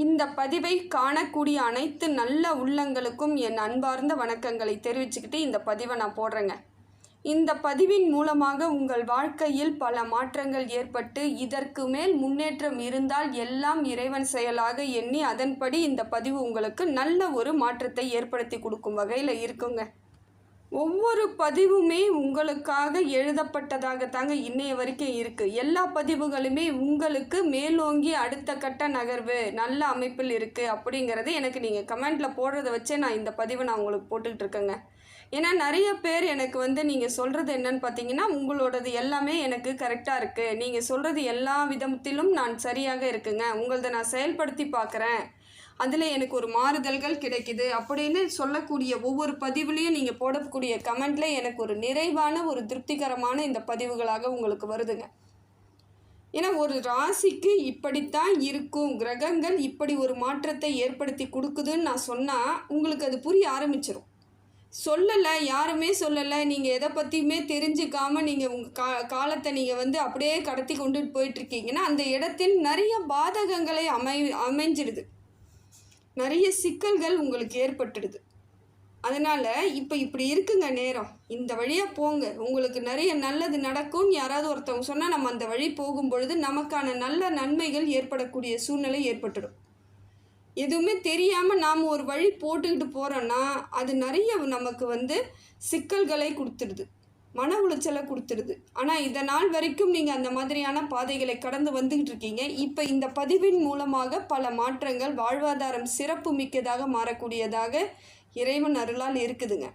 இந்த பதிவை காணக்கூடிய அனைத்து நல்ல உள்ளங்களுக்கும் என் அன்பார்ந்த வணக்கங்களை தெரிவிச்சுக்கிட்டு இந்த பதிவை நான் போடுறேங்க. இந்த பதிவின் மூலமாக உங்கள் வாழ்க்கையில் பல மாற்றங்கள் ஏற்பட்டு இதற்கு மேல் முன்னேற்றம் இருந்தால் எல்லாம் இறைவன் செயலாக எண்ணி அதன்படி இந்த பதிவு உங்களுக்கு நல்ல ஒரு மாற்றத்தை ஏற்படுத்தி கொடுக்கும் வகையில் இருக்குங்க. ஒவ்வொரு பதிவுமே உங்களுக்காக எழுதப்பட்டதாகத்தாங்க இன்னைய வரைக்கும் இருக்குது. எல்லா பதிவுகளுமே உங்களுக்கு மேலோங்கி அடுத்த கட்ட நகர்வு நல்ல அமைப்பில் இருக்குது அப்படிங்கிறது எனக்கு நீங்கள் கமெண்டில் போடுறத வச்சே நான் இந்த பதிவை நான் உங்களுக்கு போட்டுக்கிட்டு இருக்கேங்க. ஏன்னா நிறைய பேர் எனக்கு நீங்கள் சொல்கிறது என்னன்னு பார்த்தீங்கன்னா, உங்களோடது எல்லாமே எனக்கு கரெக்டாக இருக்குது, நீங்கள் சொல்கிறது எல்லா விதத்திலும் நான் சரியாக இருக்குங்க, உங்களதை நான் செயல்படுத்தி பார்க்குறேன், அதில் எனக்கு ஒரு மாறுதல்கள் கிடைக்குது அப்படின்னு சொல்லக்கூடிய ஒவ்வொரு பதிவுலேயும் நீங்கள் போடக்கூடிய கமெண்ட்டில் எனக்கு ஒரு நிறைவான ஒரு திருப்திகரமான இந்த பதிவுகளாக உங்களுக்கு வருதுங்க. ஏன்னா ஒரு ராசிக்கு இப்படித்தான் இருக்கும், கிரகங்கள் இப்படி ஒரு மாற்றத்தை ஏற்படுத்தி கொடுக்குதுன்னு நான் சொன்னால் உங்களுக்கு அது புரிய ஆரம்பிச்சிடும். சொல்லலை, யாருமே சொல்லலை, நீங்கள் எதை பற்றியுமே தெரிஞ்சுக்காமல் நீங்கள் உங்கள் காலத்தை நீங்கள் அப்படியே கடத்தி கொண்டுட்டு போயிட்டுருக்கீங்கன்னா அந்த இடத்தில் நிறைய பாதகங்களை அமைஞ்சிடுது, நிறைய சிக்கல்கள் உங்களுக்கு ஏற்பட்டுடுது. அதனால் இப்போ இப்படி இருக்குங்க நேரம், இந்த வழியாக போங்க, உங்களுக்கு நிறைய நல்லது நடக்கும்னு யாராவது ஒருத்தவங்க சொன்னால் நம்ம அந்த வழி போகும் பொழுது நமக்கான நல்ல நன்மைகள் ஏற்படக்கூடிய சூழ்நிலை ஏற்பட்டுடும். எதுவுமே தெரியாமல் நாம் ஒரு வழி போட்டுக்கிட்டு போகிறோன்னா அது நிறைய நமக்கு சிக்கல்களை கொடுத்துடுது, மன உளைச்சலை கொடுத்துடுது. ஆனால் இதனால் வரைக்கும் நீங்கள் அந்த மாதிரியான பாதைகளை கடந்து வந்துக்கிட்டு இருக்கீங்க. இப்போ இந்த பதிவின் மூலமாக பல மாற்றங்கள், வாழ்வாதாரம் சிறப்பு மிக்கதாக மாறக்கூடியதாக இறைவன் அருளால் இருக்குதுங்க.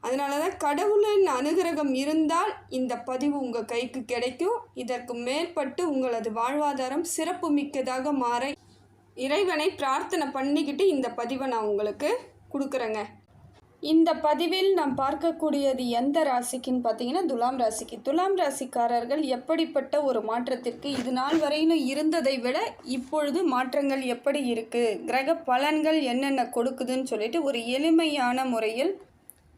அதனால தான் கடவுளின் அனுகிரகம் இருந்தால் இந்த பதிவு உங்கள் கைக்கு கிடைக்கும். இதற்கு மேற்பட்டு உங்களது வாழ்வாதாரம் சிறப்பு மிக்கதாக மாற இறைவனை பிரார்த்தனை பண்ணிக்கிட்டு இந்த பதிவை நான் உங்களுக்கு கொடுக்குறேங்க. இந்த பதிவில் நாம் பார்க்கக்கூடியது எந்த ராசிக்குன்னு பார்த்தீங்கன்னா துலாம் ராசிக்கு. துலாம் ராசிக்காரர்கள் எப்படிப்பட்ட ஒரு மாற்றத்திற்கு இது நாள் வரையிலும் இருந்ததை விட இப்பொழுது மாற்றங்கள் எப்படி இருக்குது, கிரக பலன்கள் என்னென்ன கொடுக்குதுன்னு சொல்லிட்டு ஒரு எளிமையான முறையில்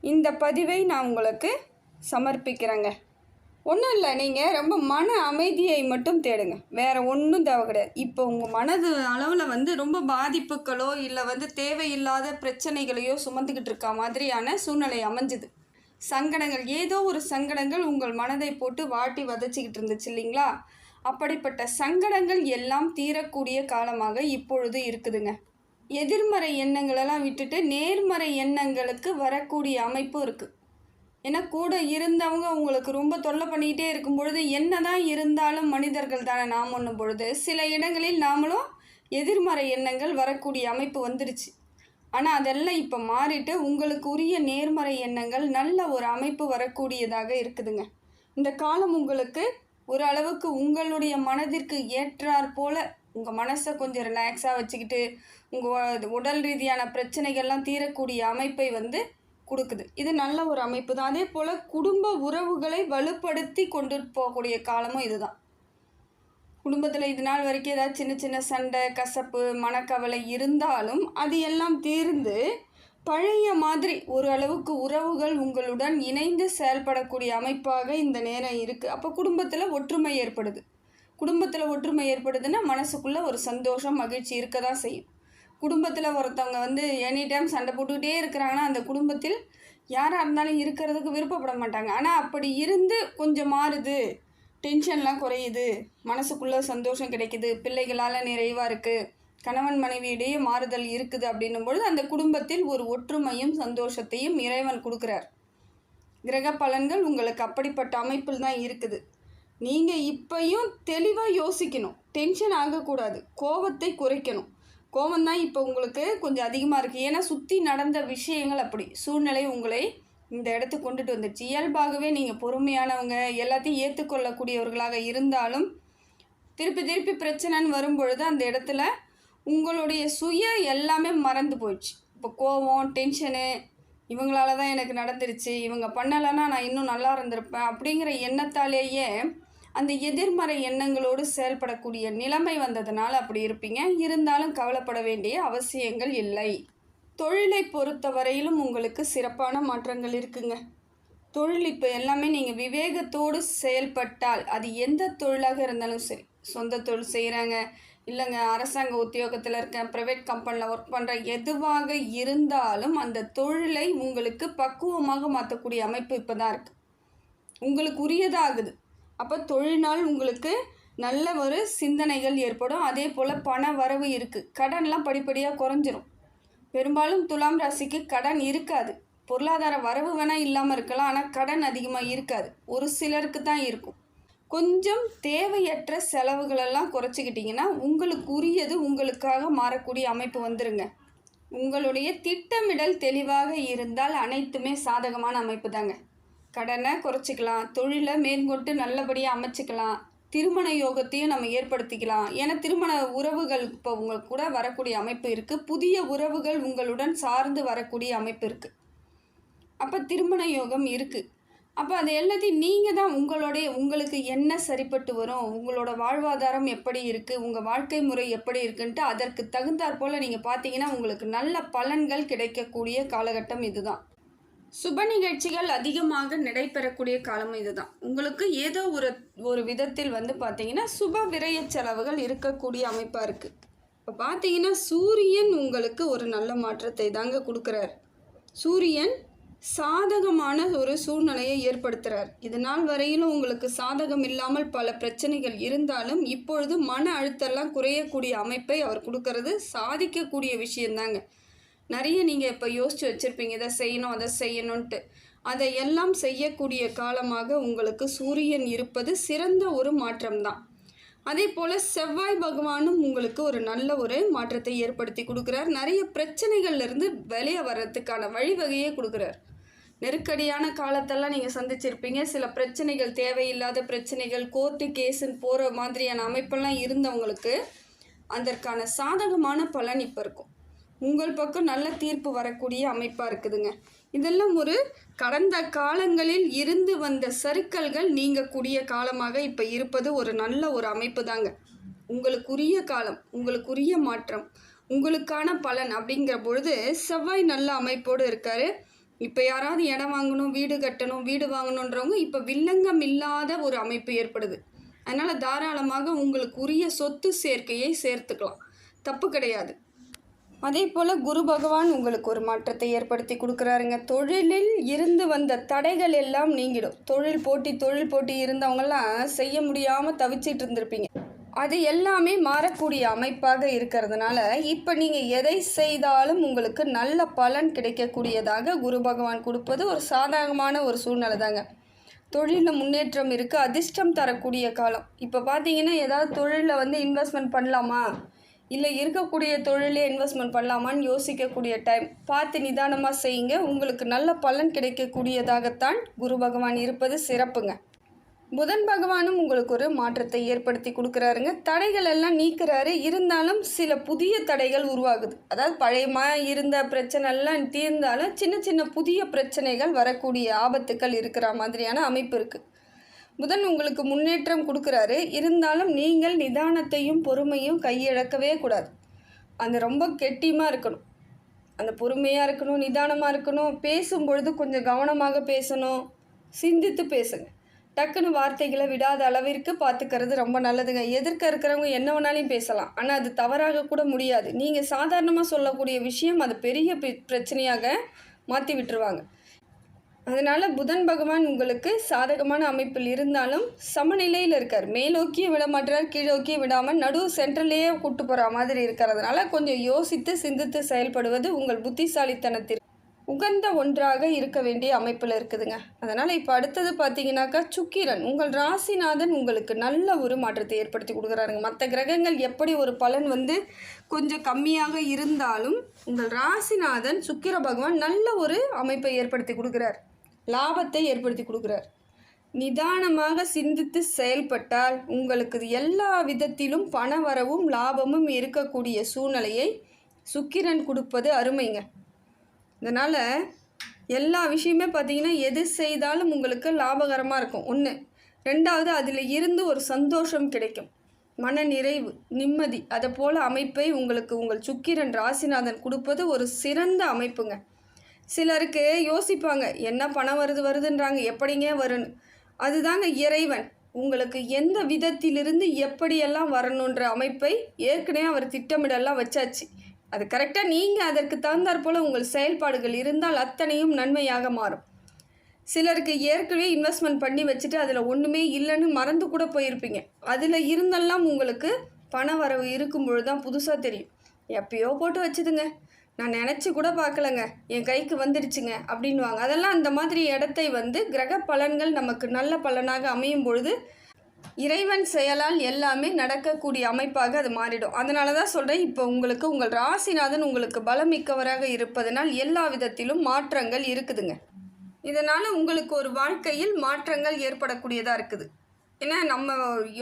இந்த பதிவை நான் உங்களுக்கு சமர்ப்பிக்கிறேங்க. ஒன்றும் இல்லை, நீங்கள் ரொம்ப மன அமைதியை மட்டும் தேடுங்க, வேறு ஒன்றும் தேவை கிடையாது. இப்போ உங்கள் மனது அளவில் ரொம்ப பாதிப்புகளோ இல்லை தேவையில்லாத பிரச்சனைகளையோ சுமந்துக்கிட்டு இருக்க மாதிரியான சூழ்நிலை அமைஞ்சுது. சங்கடங்கள், ஏதோ ஒரு சங்கடங்கள் உங்கள் மனதை போட்டு வாட்டி வதச்சிக்கிட்டு இருந்துச்சு இல்லைங்களா? அப்படிப்பட்ட சங்கடங்கள் எல்லாம் தீரக்கூடிய காலமாக இப்பொழுது இருக்குதுங்க. எதிர்மறை எண்ணங்களெல்லாம் விட்டுட்டு நேர்மறை எண்ணங்களுக்கு வரக்கூடிய அமைப்பும் இருக்குது. ஏன்னா கூட இருந்தவங்க உங்களுக்கு ரொம்ப தொல்லை பண்ணிக்கிட்டே இருக்கும் பொழுது என்ன தான் இருந்தாலும் மனிதர்கள் தானே நாம் ஒன்றும் பொழுது சில இடங்களில் நாமளும் எதிர்மறை எண்ணங்கள் வரக்கூடிய அமைப்பு வந்துடுச்சு. ஆனால் அதெல்லாம் இப்போ மாறிட்டு உங்களுக்கு உரிய நேர்மறை எண்ணங்கள் நல்ல ஒரு அமைப்பு வரக்கூடியதாக இருக்குதுங்க. இந்த காலம் உங்களுக்கு ஒரு அளவுக்கு உங்களுடைய மனதிற்கு ஏற்றாற் போல் உங்கள் மனசை கொஞ்சம் ரிலாக்ஸாக வச்சுக்கிட்டு உங்கள் உடல் ரீதியான பிரச்சனைகள்லாம் தீரக்கூடிய அமைப்பை கொடுக்குது. இது நல்ல ஒரு அமைப்பு தான். அதே போல் குடும்ப உறவுகளை வலுப்படுத்தி கொண்டு போகக்கூடிய காலமும் இதுதான். குடும்பத்தில் இது நாள் வரைக்கும் ஏதாவது சின்ன சின்ன சண்டை, கசப்பு, மனக்கவலை இருந்தாலும் அது எல்லாம் தீர்ந்து பழைய மாதிரி ஒரு அளவுக்கு உறவுகள் உங்களுடன் இணைந்து செயல்படக்கூடிய அமைப்பாக இந்த நேரம் இருக்குது. அப்போ குடும்பத்தில் ஒற்றுமை ஏற்படுது. குடும்பத்தில் ஒற்றுமை ஏற்படுதுன்னா மனசுக்குள்ளே ஒரு சந்தோஷம், மகிழ்ச்சி இருக்க தான் செய்யும். குடும்பத்தில் ஒருத்தவங்க எனி டைம் சண்டை போட்டுக்கிட்டே இருக்கிறாங்கன்னா அந்த குடும்பத்தில் யாராக இருந்தாலும் இருக்கிறதுக்கு விருப்பப்பட மாட்டாங்க. ஆனால் அப்படி இருந்து கொஞ்சம் மாறுது, டென்ஷன்லாம் குறையுது, மனசுக்குள்ளே சந்தோஷம் கிடைக்குது, பிள்ளைகளால் நிறைவாக இருக்குது, கணவன் மனைவியிடையே மாறுதல் இருக்குது அப்படின்னும் பொழுது அந்த குடும்பத்தில் ஒரு ஒற்றுமையும் சந்தோஷத்தையும் இறைவன் கொடுக்குறார். கிரக பலன்கள் உங்களுக்கு அப்படிப்பட்ட அமைப்பில் தான் இருக்குது. நீங்கள் இப்பையும் தெளிவாக யோசிக்கணும், டென்ஷன் ஆகக்கூடாது, கோபத்தை குறைக்கணும். கோபம்தான் இப்போ உங்களுக்கு கொஞ்சம் அதிகமாக இருக்குது. ஏன்னா சுற்றி நடந்த விஷயங்கள் அப்படி சூழ்நிலை உங்களை இந்த இடத்துக்கு கொண்டுட்டு வந்துடுச்சு. இயல்பாகவே நீங்கள் பொறுமையானவங்க, எல்லாத்தையும் ஏற்றுக்கொள்ளக்கூடியவர்களாக இருந்தாலும் திருப்பி திருப்பி பிரச்சனைன்னு வரும்பொழுது அந்த இடத்துல உங்களுடைய சுய எல்லாமே மறந்து போயிடுச்சு. இப்போ கோபம், டென்ஷனு, இவங்களால தான் எனக்கு நடந்துருச்சு, இவங்க பண்ணலைன்னா நான் இன்னும் நல்லா இருந்திருப்பேன் அப்படிங்கிற எண்ணத்தாலேயே அந்த எதிர்மறை எண்ணங்களோடு செயல்படக்கூடிய நிலைமை வந்ததுனால அப்படி இருப்பீங்க. இருந்தாலும் கவலைப்பட வேண்டிய அவசியங்கள் இல்லை. தொழிலை பொறுத்த வரையிலும் உங்களுக்கு சிறப்பான மாற்றங்கள் இருக்குங்க. தொழில் இப்போ எல்லாமே நீங்கள் விவேகத்தோடு செயல்பட்டால் அது எந்த தொழிலாக இருந்தாலும் சரி, சொந்த தொழில் செய்கிறாங்க, இல்லைங்க அரசாங்க உத்தியோகத்தில் இருக்கேன், ப்ரைவேட் கம்பெனியில் ஒர்க் பண்ணுறேன், எதுவாக இருந்தாலும் அந்த தொழிலை உங்களுக்கு பக்குவமாக மாற்றக்கூடிய அமைப்பு இப்போ தான் இருக்குது. உங்களுக்கு உரியதாகுது. அப்போ தொழில்னால் உங்களுக்கு நல்ல ஒரு சிந்தனைகள் ஏற்படும். அதே போல் பண வரவு இருக்குது. கடன்லாம் படிப்படியாக குறைஞ்சிரும். பெரும்பாலும் துலாம் ராசிக்கு கடன் இருக்காது. பொருளாதார வரவு வேணால் இல்லாமல் இருக்கலாம், ஆனால் கடன் அதிகமாக இருக்காது. ஒரு சிலருக்கு தான் இருக்கும். கொஞ்சம் தேவையற்ற செலவுகளெல்லாம் குறைச்சிக்கிட்டிங்கன்னா உங்களுக்கு உரியது உங்களுக்காக மாறக்கூடிய அமைப்பு வந்துருங்க. உங்களுடைய திட்டமிடல் தெளிவாக இருந்தால் அனைத்துமே சாதகமான அமைப்பு தாங்க. கடனை குறைச்சிக்கலாம், தொழிலை மேற்கொண்டு நல்லபடியாக அமைச்சிக்கலாம், திருமண யோகத்தையும் நம்ம ஏற்படுத்திக்கலாம். ஏன்னா திருமண உறவுகள் இப்போ உங்களுக்கு கூட வரக்கூடிய அமைப்பு இருக்குது. புதிய உறவுகள் உங்களுடன் சார்ந்து வரக்கூடிய அமைப்பு இருக்குது. அப்போ திருமண யோகம் இருக்குது. அப்போ அது எல்லாத்தையும் நீங்கள் தான் உங்களுக்கு என்ன சரிப்பட்டு வரும், உங்களோட வாழ்வாதாரம் எப்படி இருக்குது, உங்கள் வாழ்க்கை முறை எப்படி இருக்குன்ட்டு அதற்கு தகுந்தாற் போல் நீங்கள் பார்த்தீங்கன்னா உங்களுக்கு நல்ல பலன்கள் கிடைக்கக்கூடிய காலகட்டம் இதுதான். சுப நிகழ்ச்சிகள் அதிகமாக நடைபெறக்கூடிய காலம் இதுதான். உங்களுக்கு ஏதோ ஒரு விதத்தில் பார்த்தீங்கன்னா சுப விரய செலவுகள் இருக்கக்கூடிய அமைப்பாக இருக்குது. இப்போ பார்த்தீங்கன்னா சூரியன் உங்களுக்கு ஒரு நல்ல மாற்றத்தை தாங்க கொடுக்குறார். சூரியன் சாதகமான ஒரு சூழ்நிலையை ஏற்படுத்துகிறார். இது நாள் வரையிலும் உங்களுக்கு சாதகம் இல்லாமல் பல பிரச்சனைகள் இருந்தாலும் இப்பொழுது மன அழுத்தம்லாம் குறையக்கூடிய அமைப்பை அவர் கொடுக்கறது சாதிக்கக்கூடிய விஷயந்தாங்க. நிறைய நீங்கள் இப்போ யோசித்து வச்சுருப்பீங்க, இதை செய்யணும் அதை செய்யணுன்ட்டு. அதை எல்லாம் செய்யக்கூடிய காலமாக உங்களுக்கு சூரியன் இருப்பது சிறந்த ஒரு மாற்றம்தான். அதே போல் செவ்வாய் பகவானும் உங்களுக்கு ஒரு நல்ல ஒரு மாற்றத்தை ஏற்படுத்தி கொடுக்குறார். நிறைய பிரச்சனைகள்லேருந்து வெளியே வர்றதுக்கான வழிவகையே கொடுக்குறார். நெருக்கடியான காலத்தெல்லாம் நீங்கள் சந்திச்சிருப்பீங்க. சில பிரச்சனைகள், தேவையில்லாத பிரச்சனைகள், கோர்ட்டு கேஸுன்னு போகிற மாதிரியான அமைப்பெல்லாம் இருந்தவங்களுக்கு அதற்கான சாதகமான பலன் இப்போ இருக்கும். உங்கள் பக்கம் நல்ல தீர்ப்பு வரக்கூடிய அமைப்பாக இருக்குதுங்க. இதெல்லாம் ஒரு கடந்த காலங்களில் இருந்து வந்த சறுக்கல்கள் நீங்கக்கூடிய காலமாக இப்போ இருப்பது ஒரு நல்ல ஒரு அமைப்பு தாங்க. உங்களுக்குரிய காலம், உங்களுக்குரிய மாற்றம், உங்களுக்கான பலன் அப்படிங்கிற பொழுது செவ்வாய் நல்ல அமைப்போடு இருக்கார். இப்போ யாராவது இடம் வாங்கணும், வீடு கட்டணும், வீடு வாங்கணுன்றவங்க இப்போ வில்லங்கம் இல்லாத ஒரு அமைப்பு ஏற்படுது. அதனால் தாராளமாக உங்களுக்குரிய சொத்து சேர்க்கையை சேர்த்துக்கலாம், தப்பு கிடையாது. அதே போல் குரு பகவான் உங்களுக்கு ஒரு மாற்றத்தை ஏற்படுத்தி கொடுக்குறாருங்க. தொழிலில் இருந்து வந்த தடைகள் எல்லாம் நீங்கிடும். தொழில் போட்டி இருந்தவங்கெல்லாம் செய்ய முடியாமல் தவிச்சிட்டு இருந்திருப்பீங்க. அது எல்லாமே மாறக்கூடிய அமைப்பாக இருக்கிறதுனால இப்போ நீங்கள் எதை செய்தாலும் உங்களுக்கு நல்ல பலன் கிடைக்கக்கூடியதாக குரு பகவான் கொடுப்பது ஒரு சாதகமான ஒரு சூழ்நிலை தாங்க. தொழிலில் முன்னேற்றம் இருக்குது, அதிர்ஷ்டம் தரக்கூடிய காலம். இப்போ பார்த்தீங்கன்னா ஏதாவது தொழிலில் இன்வெஸ்ட்மெண்ட் பண்ணலாமா, இல்லை இருக்கக்கூடிய தொழிலே இன்வெஸ்ட்மெண்ட் பண்ணலாமான்னு யோசிக்கக்கூடிய டைம். பார்த்து நிதானமாக செய்யுங்க. உங்களுக்கு நல்ல பலன் கிடைக்கக்கூடியதாகத்தான் குரு பகவான் இருப்பது சிறப்புங்க. புதன் பகவானும் உங்களுக்கு ஒரு மாற்றத்தை ஏற்படுத்தி கொடுக்குறாருங்க. தடைகள் எல்லாம் நீக்கிறாரு. இருந்தாலும் சில புதிய தடைகள் உருவாகுது. அதாவது பழையமாக இருந்த பிரச்சனைலாம் தீர்ந்தாலும் சின்ன சின்ன புதிய பிரச்சனைகள் வரக்கூடிய ஆபத்துக்கள் இருக்கிற மாதிரியான அமைப்பு இருக்குது. புதன் உங்களுக்கு முன்னேற்றம் கொடுக்குறாரு. இருந்தாலும் நீங்கள் நிதானத்தையும் பொறுமையும் கையிழக்கவே கூடாது. அந்த ரொம்ப கெட்டியமாக இருக்கணும், அந்த பொறுமையாக இருக்கணும், நிதானமாக இருக்கணும். பேசும்பொழுது கொஞ்சம் கவனமாக பேசணும், சிந்தித்து பேசுங்க. டக்குன்னு வார்த்தைகளை விடாத அளவிற்கு பார்த்துக்கிறது ரொம்ப நல்லதுங்க. எதிர்க்க இருக்கிறவங்க என்ன வேணாலும் பேசலாம், ஆனால் அது தவறாக கூட முடியாது. நீங்கள் சாதாரணமாக சொல்லக்கூடிய விஷயம் அது பெரிய பிரச்சனையாக மாற்றி விட்டுருவாங்க. அதனால் புதன் பகவான் உங்களுக்கு சாதகமான அமைப்பில் இருந்தாலும் சமநிலையில் இருக்கார். மேலோக்கிய விட மாட்டார், கீழோக்கிய விடாமல் நடுவு சென்ட்ரல்லையே கூட்டு போகிற மாதிரி இருக்கிறதுனால கொஞ்சம் யோசித்து சிந்தித்து செயல்படுவது உங்கள் புத்திசாலித்தனத்திற்கு உகந்த ஒன்றாக இருக்க வேண்டிய அமைப்பில் இருக்குதுங்க. அதனால் இப்போ அடுத்தது பார்த்தீங்கன்னாக்கா சுக்கிரன் உங்கள் ராசிநாதன் உங்களுக்கு நல்ல ஒரு மாற்றத்தை ஏற்படுத்தி கொடுக்குறாருங்க. மற்ற கிரகங்கள் எப்படி ஒரு பலன் கொஞ்சம் கம்மியாக இருந்தாலும் உங்கள் ராசிநாதன் சுக்கிர பகவான் நல்ல ஒரு அமைப்பை ஏற்படுத்தி கொடுக்குறார், லாபத்தை ஏற்படுத்தி கொடுக்குறார். நிதானமாக சிந்தித்து செயல்பட்டால் உங்களுக்கு எல்லா விதத்திலும் பண வரவும் லாபமும் இருக்கக்கூடிய சூழ்நிலையை சுக்கிரன் கொடுப்பது அருமைங்க. இதனால் எல்லா விஷயமே பார்த்திங்கன்னா எது செய்தாலும் உங்களுக்கு லாபகரமாக இருக்கும். ஒன்று. ரெண்டாவது, அதில் இருந்து ஒரு சந்தோஷம் கிடைக்கும், மன நிறைவு, நிம்மதி. அதை போல் அமைப்பை உங்களுக்கு உங்கள் சுக்கிரன் ராசிநாதன் கொடுப்பது ஒரு சிறந்த அமைப்புங்க. சிலருக்கு யோசிப்பாங்க, என்ன பணம் வருதுன்றாங்க, எப்படிங்க வருன்னு. அதுதாங்க இறைவன். உங்களுக்கு எந்த விதத்திலிருந்து எப்படியெல்லாம் வரணுன்ற அமைப்பை ஏற்கனவே அவர் திட்டமிடலாம் வச்சாச்சு. அது கரெக்டாக நீங்கள் அதற்கு தகுந்தாற் போல் உங்கள் செயல்பாடுகள் இருந்தால் அத்தனையும் நன்மையாக மாறும். சிலருக்கு ஏற்கனவே இன்வெஸ்ட்மெண்ட் பண்ணி வச்சுட்டு அதில் ஒன்றுமே இல்லைன்னு மறந்து கூட போயிருப்பீங்க. அதில் இருந்தெல்லாம் உங்களுக்கு பண வரவு இருக்கும் பொழுது தான் புதுசாக தெரியும். எப்பயோ போட்டு வச்சுதுங்க, நான் நினச்சி கூட பார்க்கலங்க, என் கைக்கு வந்துடுச்சுங்க அப்படின்வாங்க. அதெல்லாம் அந்த மாதிரி இடத்தை கிரக பலன்கள் நமக்கு நல்ல பலனாக அமையும் பொழுது இறைவன் செயலால் எல்லாமே நடக்கக்கூடிய அமைப்பாக அது மாறிடும். அதனால தான் சொல்கிறேன், இப்போ உங்களுக்கு உங்கள் ராசிநாதன் உங்களுக்கு பலமிக்கவராக இருப்பதனால் எல்லா விதத்திலும் மாற்றங்கள் இருக்குதுங்க. இதனால் உங்களுக்கு ஒரு வாழ்க்கையில் மாற்றங்கள் ஏற்படக்கூடியதாக இருக்குது. ஏன்னா நம்ம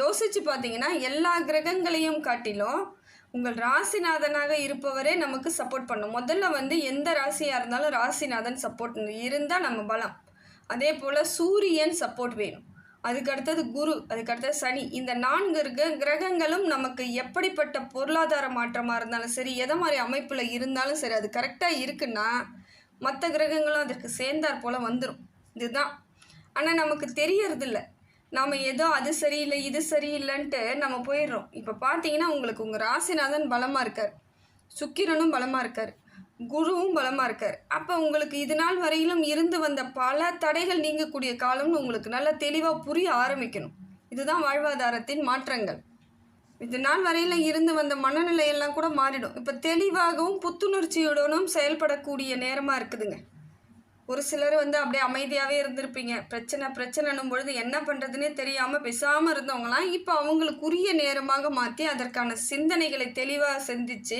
யோசித்து பார்த்தீங்கன்னா எல்லா கிரகங்களையும் காட்டிலும் உங்கள் ராசிநாதனாக இருப்பவரே நமக்கு சப்போர்ட் பண்ணும். முதல்ல எந்த ராசியாக இருந்தாலும் ராசிநாதன் சப்போர்ட் இருந்தால் நம்ம பலம். அதே போல் சூரியன் சப்போர்ட் வேணும், அதுக்கடுத்தது குரு, அதுக்கடுத்தது சனி. இந்த 4 கிரகங்களும் நமக்கு எப்படிப்பட்ட பொருளாதார மாற்றமாக இருந்தாலும் சரி, எதை மாதிரி அமைப்பில் இருந்தாலும் சரி, அது கரெக்டாக இருக்குன்னா மற்ற கிரகங்களும் அதற்கு சேர்ந்தாற் போல் வந்துடும். இதுதான். ஆனால் நமக்கு தெரியறதில்ல. நாம் ஏதோ அது சரியில்லை இது சரியில்லைன்ட்டு நம்ம போயிடுறோம். இப்போ பார்த்தீங்கன்னா உங்களுக்கு உங்கள் ராசிநாதன் பலமாக இருக்கார், சுக்கிரனும் பலமாக இருக்கார், குருவும் பலமாக இருக்கார். அப்போ உங்களுக்கு இது நாள் வரையிலும் இருந்து வந்த பல தடைகள் நீங்கக்கூடிய காலம்னு உங்களுக்கு நல்லா தெளிவாக புரிய ஆரம்பிக்கணும். இதுதான் வாழ்வாதாரத்தின் மாற்றங்கள். இது நாள் வரையில் இருந்து வந்த மனநிலையெல்லாம் கூட மாறிடும். இப்போ தெளிவாகவும் புத்துணர்ச்சியுடனும் செயல்படக்கூடிய நேரமாக இருக்குதுங்க. ஒரு சிலர் அப்படியே அமைதியாகவே இருந்திருப்பீங்க. பிரச்சனைன்னும் பொழுது என்ன பண்ணுறதுனே தெரியாமல் பேசாமல் இருந்தவங்களாம் இப்போ அவங்களுக்குரிய நேரமாக மாற்றி அதற்கான சிந்தனைகளை தெளிவாக சிந்தித்து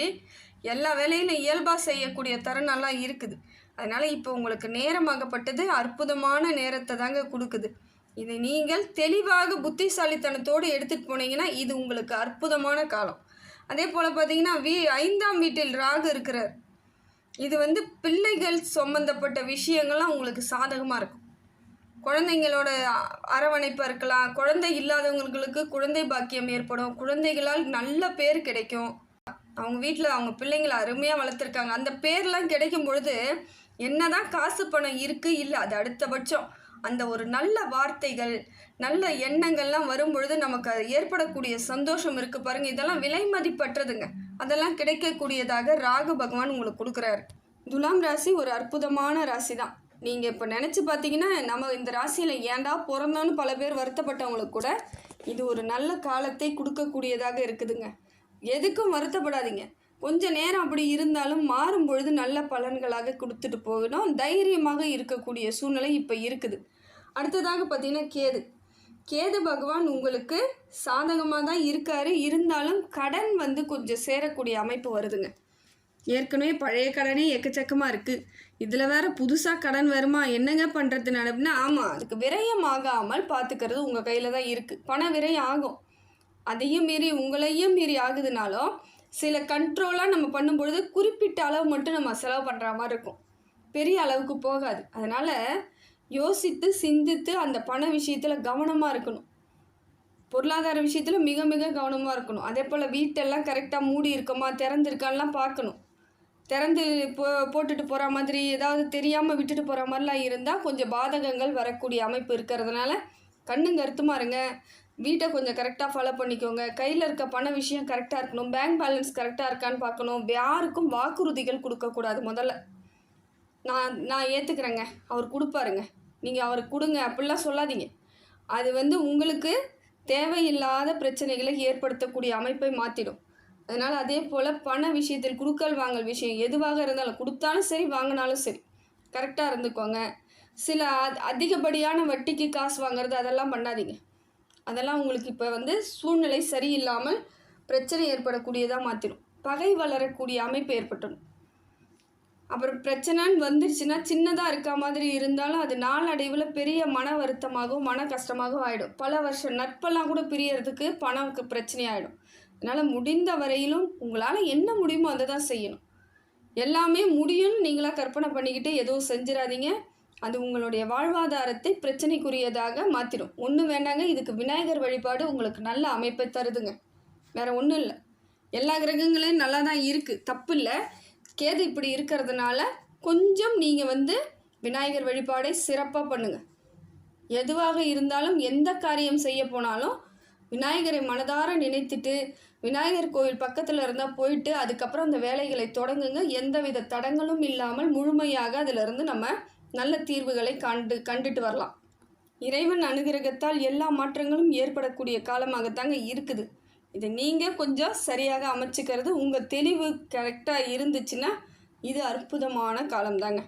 எல்லா வேலையிலும் இயல்பாக செய்யக்கூடிய தருணம்லாம் இருக்குது. அதனால் இப்போ உங்களுக்கு நேரமாகப்பட்டது அற்புதமான நேரத்தை தாங்க கொடுக்குது. இதை நீங்கள் தெளிவாக புத்திசாலித்தனத்தோடு எடுத்துகிட்டு போனீங்கன்னா இது உங்களுக்கு அற்புதமான காலம். அதே போல் பார்த்தீங்கன்னா 5ஆம் வீட்டில் ராகு இருக்கிறார். இது பிள்ளைகள் சம்பந்தப்பட்ட விஷயங்கள்லாம் உங்களுக்கு சாதகமாக இருக்கும். குழந்தைங்களோட அரவணைப்பாக இருக்கலாம், குழந்தை இல்லாதவங்களுக்கு குழந்தை பாக்கியம் ஏற்படும், குழந்தைகளால் நல்ல பேர் கிடைக்கும். அவங்க வீட்டில் அவங்க பிள்ளைங்களை அருமையாக வளர்த்துருக்காங்க, அந்த பேர்லாம் கிடைக்கும் பொழுது என்னதான் காசு பணம் இருக்குது இல்லை, அது அடுத்தபட்சம் அந்த ஒரு நல்ல வார்த்தைகள் நல்ல எண்ணங்கள்லாம் வரும் பொழுது நமக்கு ஏற்படக்கூடிய சந்தோஷம் இருக்குது பாருங்கள். இதெல்லாம் விலை மதிப்பற்றதுங்க. அதெல்லாம் கிடைக்கக்கூடியதாக ராகு பகவான் உங்களுக்கு கொடுக்குறாரு. துலாம் ராசி ஒரு அற்புதமான ராசி தான். நீங்கள் இப்போ நினச்சி பார்த்தீங்கன்னா நம்ம இந்த ராசியில் ஏண்டா பிறந்தோன்னு பல பேர் வருத்தப்பட்டவங்களுக்கு கூட இது ஒரு நல்ல காலத்தை கொடுக்கக்கூடியதாக இருக்குதுங்க. எதுக்கும் வருத்தப்படாதீங்க. கொஞ்சம் நேரம் அப்படி இருந்தாலும் மாறும் பொழுது நல்ல பலன்களாக கொடுத்துட்டு போகணும். தைரியமாக இருக்கக்கூடிய சூழ்நிலை இப்போ இருக்குது. அடுத்ததாக பார்த்தீங்கன்னா கேது பகவான் உங்களுக்கு சாதகமாக தான் இருக்கார். இருந்தாலும் கடன் கொஞ்சம் சேரக்கூடிய அமைப்பு வருதுங்க. ஏற்கனவே பழைய கடனே எக்கச்சக்கமாக இருக்குது, இதில் வேறு புதுசாக கடன் வருமா, என்னங்க பண்ணுறது நினைப்புனா, ஆமாம், அதுக்கு விரயமாகாமல் பார்த்துக்கிறது உங்கள் கையில் தான் இருக்குது. பண விரயம் ஆகும், அதையும் மீறி உங்களையும் மீறி ஆகுதுனாலும் சில கண்ட்ரோலாக நம்ம பண்ணும்பொழுது குறிப்பிட்ட அளவு மட்டும் நம்ம செலவு பண்ணுற மாதிரி இருக்கும், பெரிய அளவுக்கு போகாது. அதனால் யோசித்து சிந்தித்து அந்த பண விஷயத்தில் கவனமாக இருக்கணும். பொருளாதார விஷயத்தில் மிக மிக கவனமாக இருக்கணும். அதே போல் வீட்டெல்லாம் கரெக்டாக மூடி இருக்கோமா திறந்துருக்கான்லாம் பார்க்கணும். திறந்து போட்டுட்டு போகிற மாதிரி ஏதாவது தெரியாமல் விட்டுட்டு போகிற மாதிரிலாம் இருந்தால் கொஞ்சம் பாதகங்கள் வரக்கூடிய அமைப்பு இருக்கிறதுனால கண்ணும் கருத்துமாக இருங்க. வீட்டை கொஞ்சம் கரெக்டாக ஃபாலோ பண்ணிக்கோங்க. கையில் இருக்க பண விஷயம் கரெக்டாக இருக்கணும், பேங்க் பேலன்ஸ் கரெக்டாக இருக்கான்னு பார்க்கணும். யாருக்கும் வாக்குறுதிகள் கொடுக்கக்கூடாது. முதல்ல நான் ஏற்றுக்கிறேங்க, அவர் கொடுப்பாருங்க, நீங்கள் அவருக்கு கொடுங்க அப்படிலாம் சொல்லாதீங்க. அது உங்களுக்கு தேவையில்லாத பிரச்சனைகளை ஏற்படுத்தக்கூடிய அமைப்பை மாற்றிடும். அதனால் அதே போல் பண விஷயத்தில் கொடுக்கல் வாங்கல் விஷயம் எதுவாக இருந்தாலும், கொடுத்தாலும் சரி வாங்கினாலும் சரி, கரெக்டாக இருந்துக்கோங்க. சில அதிகப்படியான வட்டிக்கு காசு வாங்குறது அதெல்லாம் பண்ணாதீங்க. அதெல்லாம் உங்களுக்கு இப்போ சூழ்நிலை சரியில்லாமல் பிரச்சனை ஏற்படக்கூடியதாக மாற்றிடும். பகை வளரக்கூடிய அமைப்பு ஏற்பட்டுடும். அப்புறம் பிரச்சனைன்னு வந்துருச்சுன்னா சின்னதாக இருக்க மாதிரி இருந்தாலும் அது நாளடைவில் பெரிய மன வருத்தமாகவும் மன கஷ்டமாகவும் ஆகிடும். பல வருஷம் நட்பெல்லாம் கூட பிரியறதுக்கு பணம் பிரச்சனையாகிடும். அதனால் முடிந்த வரையிலும் உங்களால் என்ன முடியுமோ அதை தான் செய்யணும். எல்லாமே முடியும்னு நீங்களாக கற்பனை பண்ணிக்கிட்டு எதுவும் செஞ்சிடாதீங்க. அது உங்களுடைய வாழ்வாதாரத்தை பிரச்சனைக்குரியதாக மாற்றிடும். ஒன்றும் வேண்டாங்க, இதுக்கு விநாயகர் வழிபாடு உங்களுக்கு நல்ல அமைப்பை தருதுங்க. வேறு ஒன்றும் இல்லை. எல்லா கிரகங்களையும் நல்லா தான் இருக்குது, தப்பு இல்லை. கேது இப்படி இருக்கிறதுனால கொஞ்சம் நீங்கள் விநாயகர் வழிபாடை சிறப்பாக பண்ணுங்கள். எதுவாக இருந்தாலும் எந்த காரியம் செய்ய போனாலும் விநாயகரை மனதார நினைத்துட்டு விநாயகர் கோவில் பக்கத்தில் இருந்தால் போயிட்டு அதுக்கப்புறம் அந்த வேலைகளை தொடங்குங்க. எந்தவித தடங்களும் இல்லாமல் முழுமையாக அதிலிருந்து நம்ம நல்ல தீர்வுகளை கண்டுட்டு வரலாம். இறைவன் அனுகிரகத்தால் எல்லா மாற்றங்களும் ஏற்படக்கூடிய காலமாகத்தாங்க இருக்குது. இதை நீங்கள் கொஞ்சம் சரியாக அமைச்சிக்கிறது, உங்கள் தெளிவு கரெக்டாக இருந்துச்சுன்னா இது அற்புதமான காலம்தாங்க.